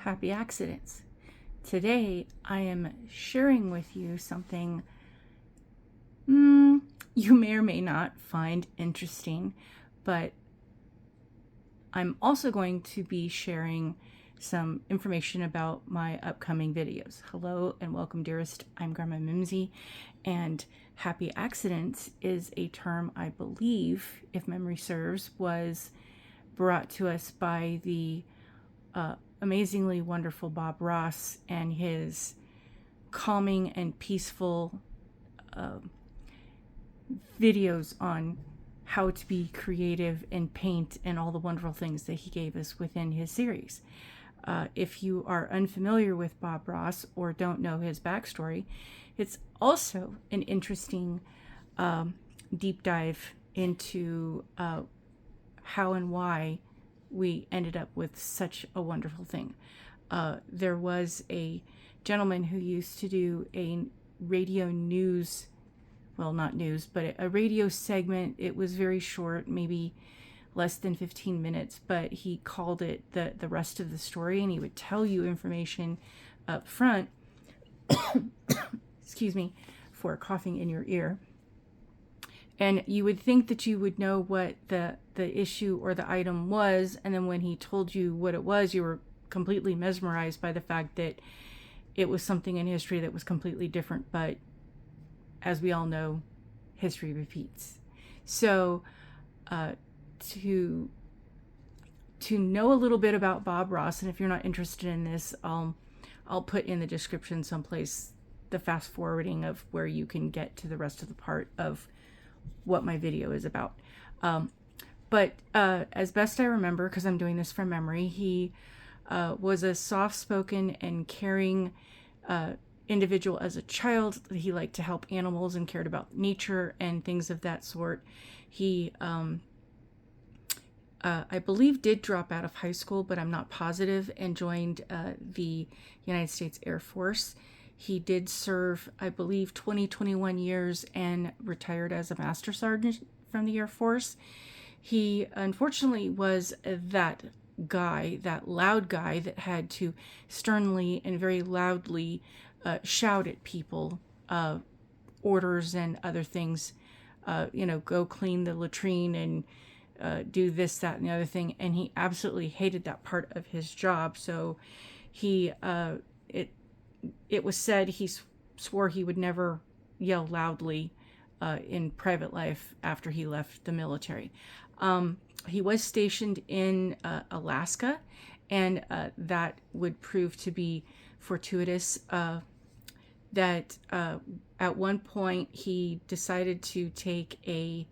happy accidents. Today I am sharing with you something you may or may not find interesting, but I'm also going to be sharing some information about my upcoming videos. Hello and welcome, dearest. I'm GrandmaM, and happy accidents is a term I believe, if memory serves, was brought to us by the amazingly wonderful Bob Ross and his calming and peaceful videos on how to be creative and paint and all the wonderful things that he gave us within his series. If you are unfamiliar with Bob Ross or don't know his backstory, it's also an interesting deep dive into how and why we ended up with such a wonderful thing. There was a gentleman who used to do a radio news, well, not news, but a radio segment. It was very short, maybe less than 15 minutes, but he called it the rest of the story, and he would tell you information up front, excuse me for coughing in your ear. And you would think that you would know what the issue or the item was, and then when he told you what it was, you were completely mesmerized by the fact that it was something in history that was completely different. But as we all know, history repeats. So to know a little bit about Bob Ross, and if you're not interested in this, I'll put in the description someplace the fast forwarding of where you can get to the rest of the part of what my video is about. But as best I remember, because I'm doing this from memory, he was a soft-spoken and caring individual as a child. He liked to help animals and cared about nature and things of that sort. He, I believe, did drop out of high school, but I'm not positive, and joined the United States Air Force. He did serve, I believe, 21 years and retired as a master sergeant from the Air Force. He unfortunately was that guy, that loud guy that had to sternly and very loudly shout at people orders and other things, go clean the latrine and do this, that, and the other thing. And he absolutely hated that part of his job. So he, it was said he swore he would never yell loudly in private life after he left the military. He was stationed in Alaska, and that would prove to be fortuitous. That at one point he decided to take a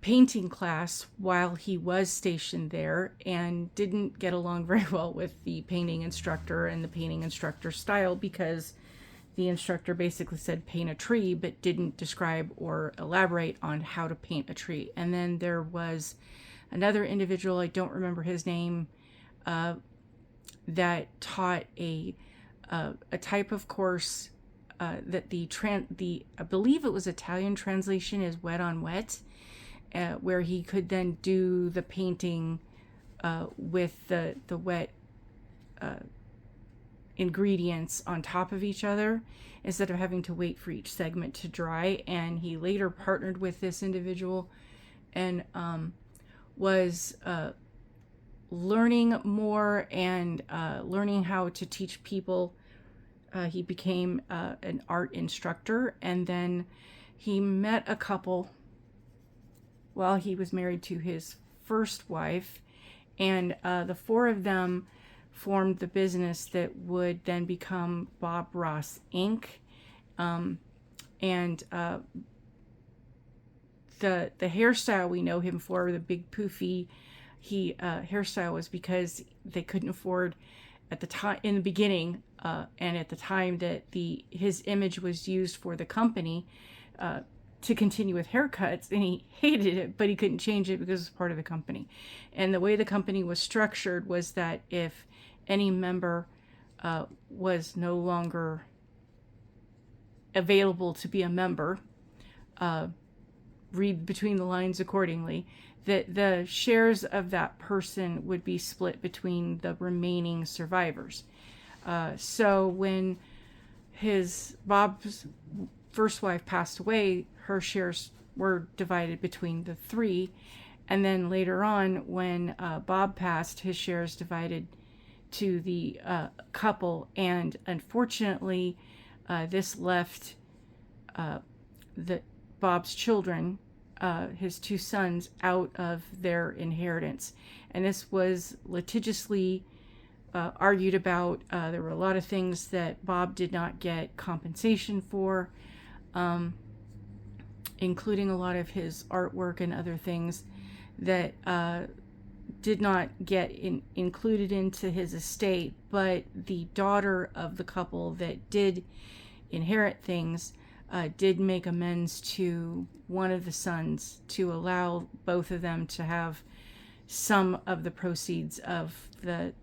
painting class while he was stationed there, and didn't get along very well with the painting instructor and the painting instructor style, because the instructor basically said paint a tree but didn't describe or elaborate on how to paint a tree. And then there was another individual, I don't remember his name, that taught a type of course that I believe it was Italian translation is wet on wet, where he could then do the painting with the wet ingredients on top of each other instead of having to wait for each segment to dry. And he later partnered with this individual and was learning more and learning how to teach people. He became an art instructor, and then he met a couple while he was married to his first wife, and the four of them formed the business that would then become Bob Ross Inc. And the hairstyle we know him for, the big poofy hairstyle, was because they couldn't afford at the time, in the beginning, and at the time that his image was used for the company, to continue with haircuts, and he hated it, but he couldn't change it because it was part of the company. And the way the company was structured was that if any member was no longer available to be a member, read between the lines accordingly, the shares of that person would be split between the remaining survivors. So when Bob's first wife passed away, her shares were divided between the three. And then later on, when Bob passed, his shares divided to the couple. And unfortunately, this left Bob's children, his two sons, out of their inheritance. And this was litigiously argued about. There were a lot of things that Bob did not get compensation for, including a lot of his artwork and other things that did not get included into his estate. But the daughter of the couple that did inherit things did make amends to one of the sons to allow both of them to have some of the proceeds of the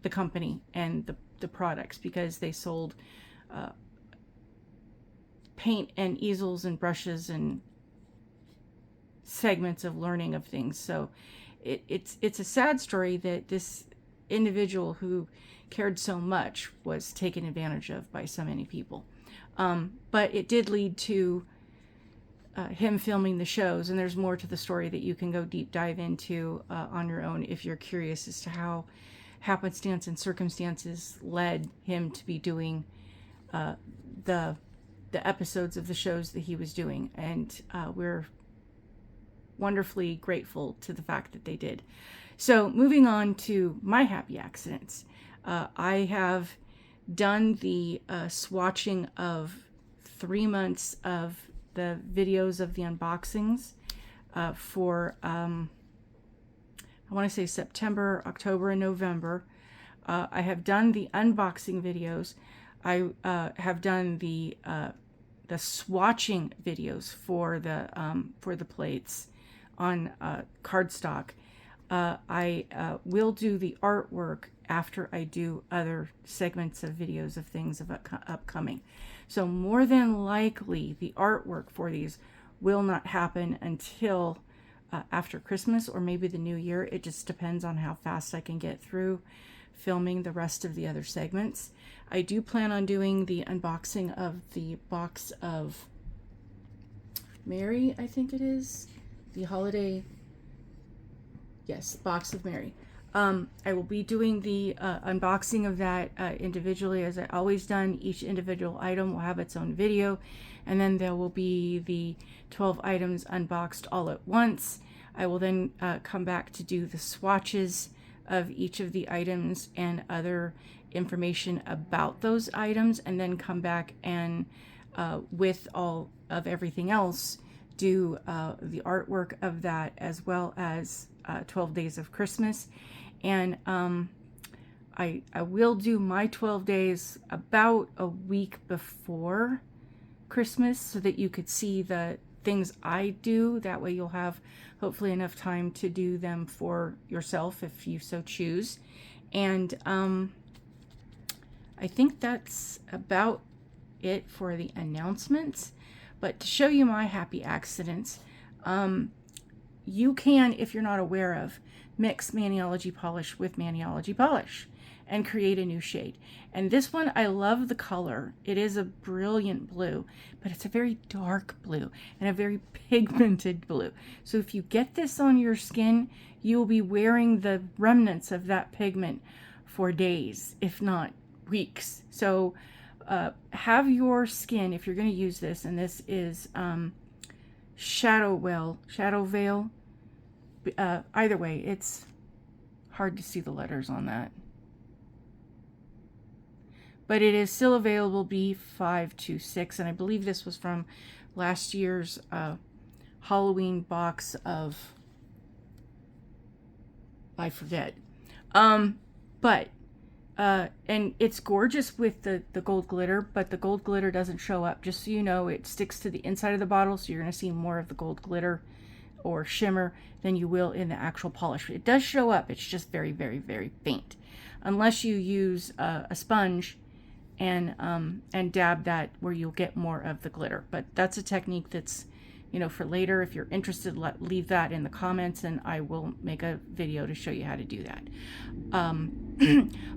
company and the products, because they sold paint and easels and brushes and segments of learning of things. So it's a sad story that this individual who cared so much was taken advantage of by so many people. But it did lead to him filming the shows, and there's more to the story that you can go deep dive into on your own if you're curious as to how happenstance and circumstances led him to be doing the episodes of the shows that he was doing. And we're wonderfully grateful to the fact that they did. So moving on to my happy accidents. I have done the swatching of 3 months of the videos of the unboxings for I want to say September, October, and November. I have done the unboxing videos. I have done the swatching videos for the plates on cardstock. I will do the artwork after I do other segments of videos of things of upcoming. So more than likely, the artwork for these will not happen until after Christmas or maybe the new year. It just depends on how fast I can get through filming the rest of the other segments. I do plan on doing the unboxing of the box of Mary, I think it is. The holiday, yes, box of Mary. I will be doing the unboxing of that individually, as I always done. Each individual item will have its own video, and then there will be the 12 items unboxed all at once. I will then come back to do the swatches of each of the items and other information about those items, and then come back and with all of everything else, do the artwork of that, as well as 12 Days of Christmas. And I will do my 12 days about a week before Christmas, so that you could see the things I do. That way you'll have hopefully enough time to do them for yourself if you so choose. And I think that's about it for the announcements. But to show you my happy accidents, you can, if you're not aware of, mix Maniology polish with Maniology polish and create a new shade. And this one, I love the color. It is a brilliant blue, but it's a very dark blue and a very pigmented blue. So if you get this on your skin, you will be wearing the remnants of that pigment for days, if not weeks. So have your skin, if you're going to use this, and this is Shadow Veil. Either way, it's hard to see the letters on that. But it is still available, B526, and I believe this was from last year's Halloween box of, I forget. But and it's gorgeous with the gold glitter, but the gold glitter doesn't show up. Just so you know, it sticks to the inside of the bottle, so you're going to see more of the gold glitter or shimmer than you will in the actual polish. It does show up, it's just very, very, very faint. Unless you use a sponge and dab that, where you'll get more of the glitter. But that's a technique that's for later. If you're interested, leave that in the comments and I will make a video to show you how to do that.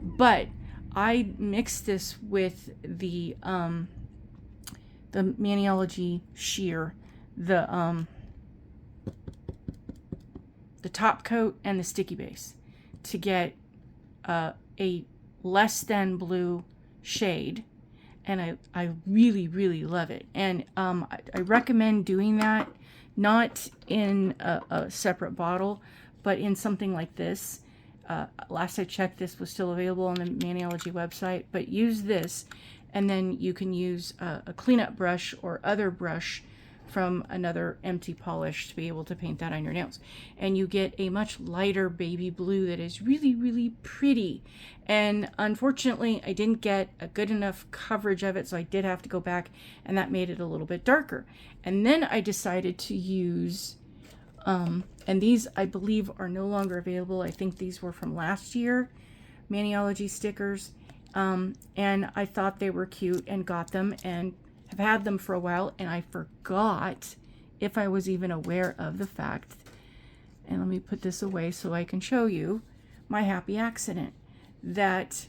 But I mixed this with the Maniology sheer, the top coat and the sticky base to get a less than blue shade, and I really, really love it. And I recommend doing that not in a separate bottle, but in something like this. Last I checked, this was still available on the Maniology website, but use this, and then you can use a cleanup brush or other brush from another empty polish to be able to paint that on your nails. And you get a much lighter baby blue that is really, really pretty. And unfortunately, I didn't get a good enough coverage of it, so I did have to go back, and that made it a little bit darker. And then I decided to use, and these I believe are no longer available. I think these were from last year, Maniology stickers. And I thought they were cute and got them and have had them for a while, and I forgot if I was even aware of the fact, and let me put this away so I can show you my happy accident, that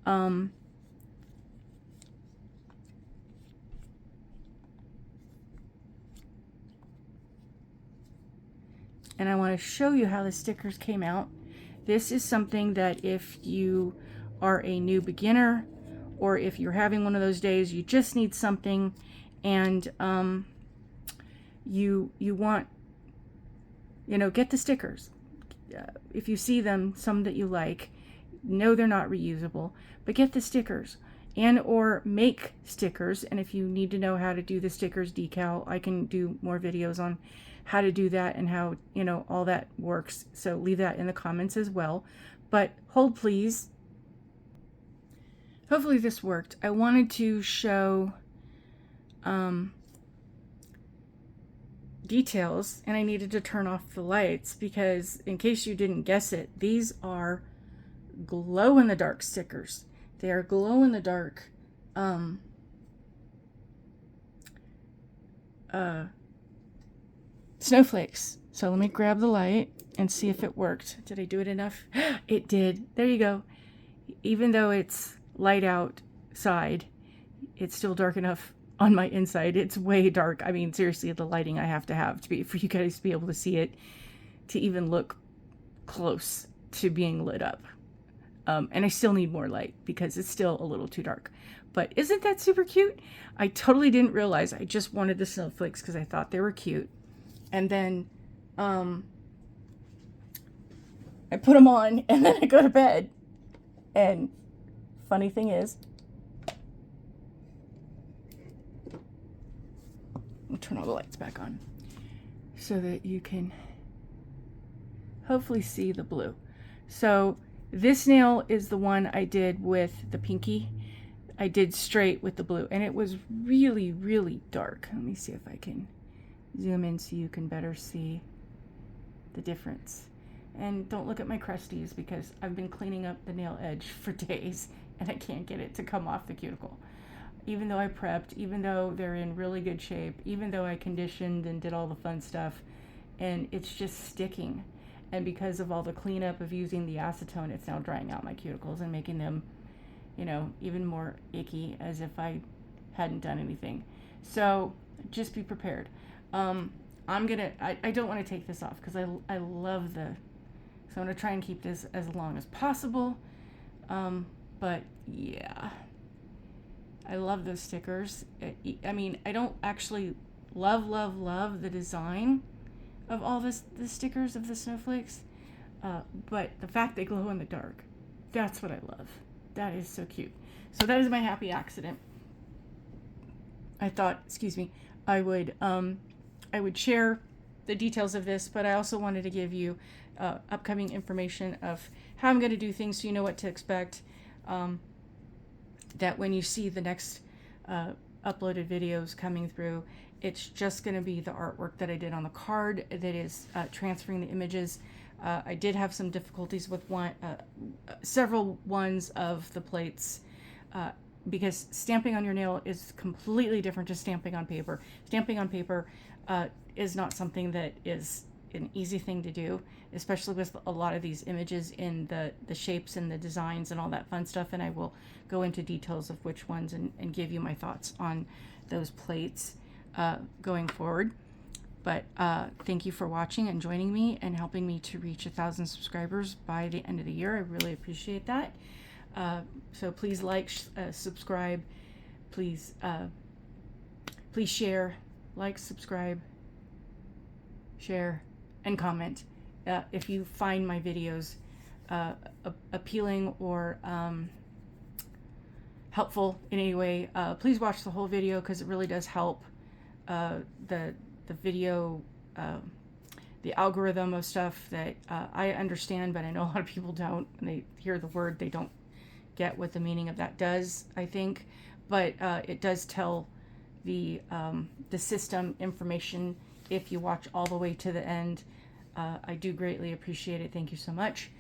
and I want to show you how the stickers came out. This is something that if you are a new beginner, or if you're having one of those days, you just need something, and you want, get the stickers. If you see them, some that you like, know they're not reusable, but get the stickers, and or make stickers. And if you need to know how to do the stickers decal, I can do more videos on how to do that and how, all that works. So leave that in the comments as well. But hold please. Hopefully this worked. I wanted to show details, and I needed to turn off the lights because, in case you didn't guess it, these are glow-in-the-dark stickers. They are glow-in-the-dark snowflakes. So let me grab the light and see if it worked. Did I do it enough? It did. There you go. Even though it's light outside, it's still dark enough on my inside. It's way dark. I mean, seriously, the lighting I have to be for you guys to be able to see it, to even look close to being lit up. And I still need more light because it's still a little too dark. But isn't that super cute? I totally didn't realize. I just wanted the snowflakes because I thought they were cute. And then I put them on, and then I go to bed. And funny thing is, I'll turn all the lights back on so that you can hopefully see the blue. So this nail is the one I did with the pinky. I did straight with the blue, and it was really, really dark. Let me see if I can zoom in so you can better see the difference. And don't look at my crusties because I've been cleaning up the nail edge for days and I can't get it to come off the cuticle. Even though I prepped, even though they're in really good shape, even though I conditioned and did all the fun stuff, and it's just sticking. And because of all the cleanup of using the acetone, it's now drying out my cuticles and making them, even more icky, as if I hadn't done anything. So just be prepared. I don't want to take this off because I love so I'm going to try and keep this as long as possible. But yeah, I love those stickers. I mean, I don't actually love the design of all the stickers of the snowflakes, but the fact they glow in the dark, that's what I love. That is so cute. So that is my happy accident. I thought, I would share the details of this, but I also wanted to give you upcoming information of how I'm going to do things so you know what to expect. That when you see the next uploaded videos coming through, it's just going to be the artwork that I did on the card that is transferring the images. I did have some difficulties with several ones of the plates because stamping on your nail is completely different to stamping on paper. Stamping on paper is not something that is an easy thing to do, especially with a lot of these images in the shapes and the designs and all that fun stuff. And I will go into details of which ones and give you my thoughts on those plates going forward. But thank you for watching and joining me and helping me to reach 1,000 subscribers by the end of the year. I really appreciate that. So please like, subscribe, please share, like, subscribe, share, and comment. If you find my videos appealing or helpful in any way, please watch the whole video, because it really does help the video, the algorithm of stuff that I understand, but I know a lot of people don't. And they hear the word, they don't get what the meaning of that does, I think. But it does tell the system information if you watch all the way to the end. I do greatly appreciate it. Thank you so much.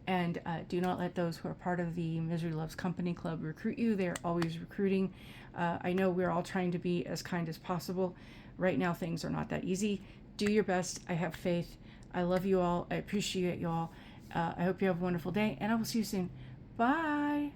And do not let those who are part of the Misery Loves Company Club recruit you. They're always recruiting. I know we're all trying to be as kind as possible. Right now, things are not that easy. Do your best. I have faith. I love you all. I appreciate you all. I hope you have a wonderful day, and I will see you soon. Bye.